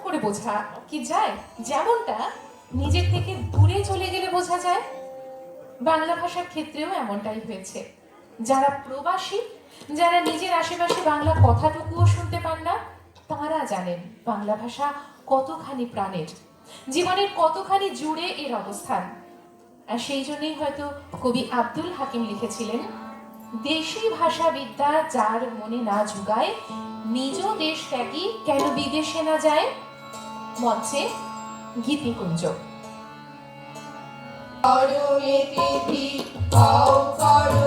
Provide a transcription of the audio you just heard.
করে বোঝা কি যায়, যেমনটা নিজের থেকে দূরে চলে গেলে বোঝা যায়। বাংলা ভাষার ক্ষেত্রেও এমনটাই হয়েছে। যারা প্রবাসী, যারা নিজের আশেপাশে বাংলা কথাটুকুও শুনতে পান না, তারা জানেন বাংলা ভাষা কতখানি প্রাণের, জীবনের কতখানি জুড়ে এর অবস্থান। আর সেই জন্যই হয়তো কবি আব্দুল হাকিম লিখেছিলেন, দেশি ভাষা বিদ্যা যার মনে না জুগায়, নিজ দেশ ত্যাগী কেন বিদেশে না যায়। মঞ্চে গীতিকুঞ্জ। করো তিথি, হও করো